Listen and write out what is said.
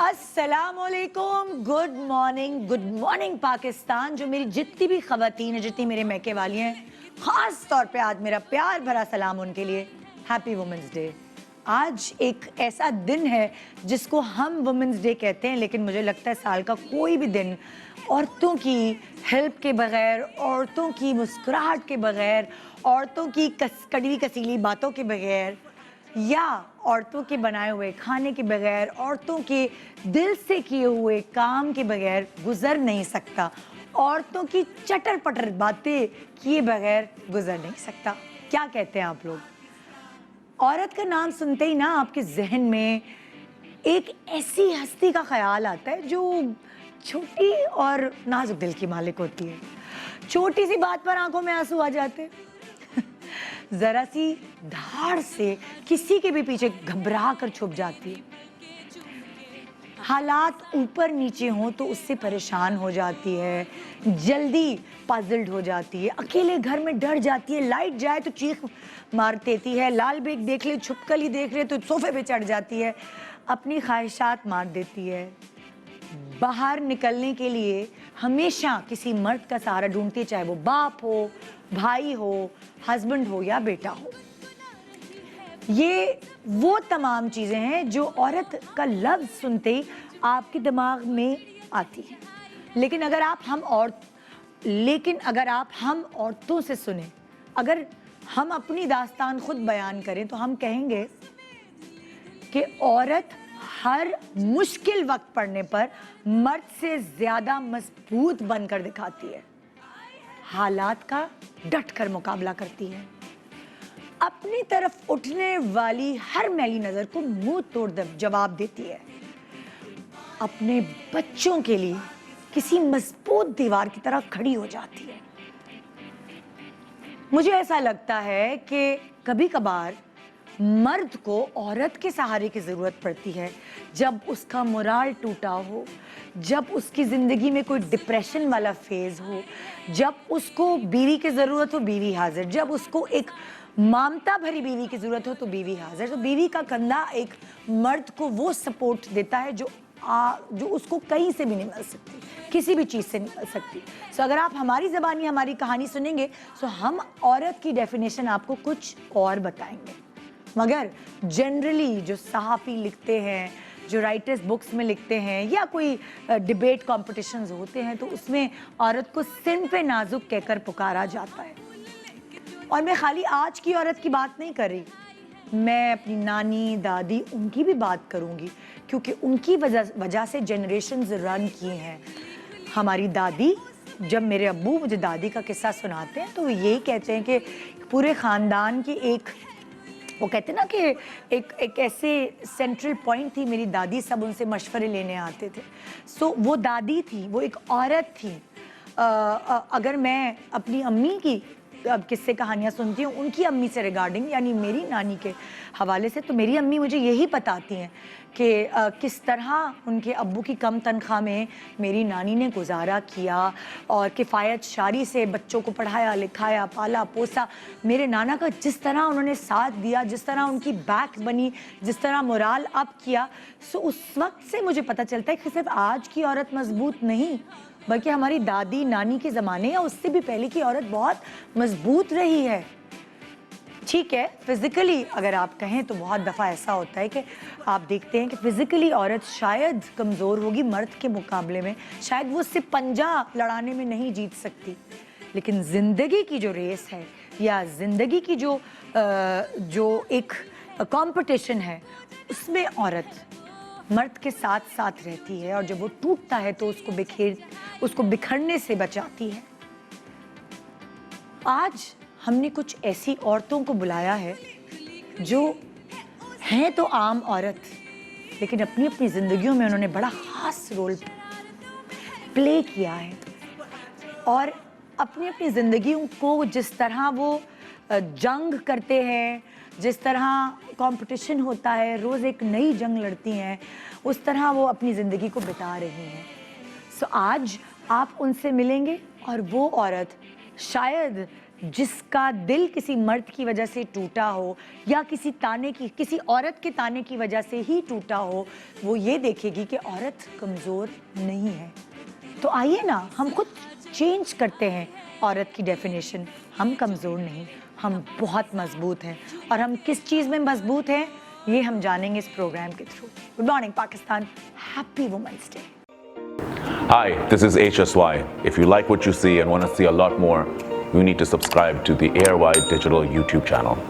अस्सलामुअलैकुम, good morning Pakistan. जो मेरी जितनी भी ख़वातीन हैं, जितनी मेरे मैके वाली हैं, ख़ास तौर पे आज मेरा प्यार भरा सलाम उनके लिए। Happy women's day. आज एक ऐसा दिन है जिसको हम वुमेंस डे कहते हैं, लेकिन मुझे लगता है साल का कोई भी दिन औरतों की हेल्प के बगैर, औरतों की मुस्कुराहट के बगैर, औरतों की कड़वी कसीली बातों के बगैर, या औरतों के बनाए हुए खाने के बगैर, औरतों के दिल से किए हुए काम के बगैर गुजर नहीं सकता। औरतों की चटर पटर बातें किए बगैर गुजर नहीं सकता। क्या कहते हैं आप लोग? औरत का नाम सुनते ही ना आपके जहन में एक ऐसी हस्ती का ख्याल आता है जो छोटी और नाजुक दिल की मालिक होती है। छोटी सी बात पर आंखों में आंसू आ जाते हैं, जरा सी धाड़ से किसी के भी पीछे घबरा कर छुप जाती है। हालात ऊपर नीचे हों तो उससे परेशान हो जाती है, जल्दी पजल्ड हो जाती है, अकेले घर में डर जाती है, लाइट जाए तो चीख मार देती है, लाल बेग देख ले, छुपकली देख ले तो सोफे पे चढ़ जाती है, अपनी ख्वाहिशात मार देती है। बाहर निकलने के लिए हमेशा किसी मर्द का सहारा ढूंढती है, चाहे वो बाप हो, भाई हो, हस्बैंड हो या बेटा हो। ये वो तमाम चीज़ें हैं जो औरत का लफ्ज़ सुनते ही आपके दिमाग में आती हैं। लेकिन अगर आप हम औरतों से सुने, अगर हम अपनी दास्तान खुद बयान करें तो हम कहेंगे कि औरत हर मुश्किल वक्त पड़ने पर मर्द से ज़्यादा मजबूत बनकर दिखाती है, हालात का डट कर मुकाबला करती है, अपनी तरफ उठने वाली हर मैली नजर को मुंह तोड़ जवाब देती है, अपने बच्चों के लिए किसी मजबूत दीवार की तरह खड़ी हो जाती है। मुझे ऐसा लगता है कि कभी कभार मर्द को औरत के सहारे की ज़रूरत पड़ती है, जब उसका मोराल टूटा हो, जब उसकी ज़िंदगी में कोई डिप्रेशन वाला फेज़ हो, जब उसको बीवी की ज़रूरत हो बीवी हाजिर, जब उसको एक ममता भरी बीवी की ज़रूरत हो तो बीवी हाजिर। तो बीवी का कंधा एक मर्द को वो सपोर्ट देता है जो उसको कहीं से भी नहीं मिल सकती, किसी भी चीज़ से नहीं मिल सकती। सो अगर आप हमारी ज़बानी हमारी कहानी सुनेंगे तो हम औरत की डेफिनेशन आपको कुछ और बताएंगे, मगर जनरली जो सहाफ़ी लिखते हैं, जो राइटर्स बुक्स में लिखते हैं, या कोई डिबेट कॉम्पिटिशन्स होते हैं, तो उसमें औरत को सिन पे नाजुक कहकर पुकारा जाता है। और मैं खाली आज की औरत की बात नहीं कर रही, मैं अपनी नानी दादी उनकी भी बात करूंगी, क्योंकि उनकी वजह से जनरेशन्स रन किए हैं। हमारी दादी, जब मेरे अब्बू मुझे दादी का किस्सा सुनाते हैं तो वो यही कहते हैं कि पूरे ख़ानदान की वो कहते हैं ना कि एक ऐसे सेंट्रल पॉइंट थी मेरी दादी, सब उनसे मशवरे लेने आते थे। सो वो दादी थी, वो एक औरत थी। अगर मैं अपनी अम्मी की अब किस्से कहानियाँ सुनती हूँ उनकी अम्मी से रिगार्डिंग, यानी मेरी नानी के हवाले से, तो मेरी अम्मी मुझे यही बताती हैं कि किस तरह उनके अब्बू की कम तनख्वाह में मेरी नानी ने गुजारा किया और किफ़ायत शारी से बच्चों को पढ़ाया लिखाया, पाला पोसा। मेरे नाना का जिस तरह उन्होंने साथ दिया, जिस तरह उनकी बैक बनी, जिस तरह मोराल अप किया, सो उस वक्त से मुझे पता चलता है कि सिर्फ आज की औरत मजबूत नहीं, बल्कि हमारी दादी नानी के ज़माने या उससे भी पहले की औरत बहुत मजबूत रही है। ठीक है, फिज़िकली अगर आप कहें तो बहुत दफ़ा ऐसा होता है कि आप देखते हैं कि फ़िज़िकली औरत शायद कमज़ोर होगी मर्द के मुकाबले में, शायद वो उससे पंजा लड़ाने में नहीं जीत सकती, लेकिन ज़िंदगी की जो रेस है या ज़िंदगी की जो एक कंपटीशन है, उसमें औरत मर्द के साथ साथ रहती है, और जब वो टूटता है तो उसको बिखरने से बचाती है। आज हमने कुछ ऐसी औरतों को बुलाया है जो हैं तो आम औरत, लेकिन अपनी अपनी ज़िंदगियों में उन्होंने बड़ा ख़ास रोल प्ले किया है, और अपनी अपनी ज़िंदगियों को जिस तरह वो जंग करते हैं, जिस तरह कंपटीशन होता है, रोज़ एक नई जंग लड़ती हैं, उस तरह वो अपनी ज़िंदगी को बिता रही हैं। सो आज आप उनसे मिलेंगे और वो औरत शायद जिसका दिल किसी मर्द की वजह से टूटा हो या किसी औरत के ताने की वजह से ही टूटा हो, वो ये देखेगी कि औरत कमज़ोर नहीं है। तो आइए ना हम खुद चेंज करते हैं औरत की डेफिनेशन। हम कमज़ोर नहीं, हम बहुत मजबूत हैं, और हम किस चीज़ में मजबूत हैं ये हम जानेंगे इस प्रोग्राम के through. Good morning Pakistan, happy women's day. Hi, this is HSY. If you like what you see and want to see a lot more, you need to subscribe to the ARY Digital YouTube channel.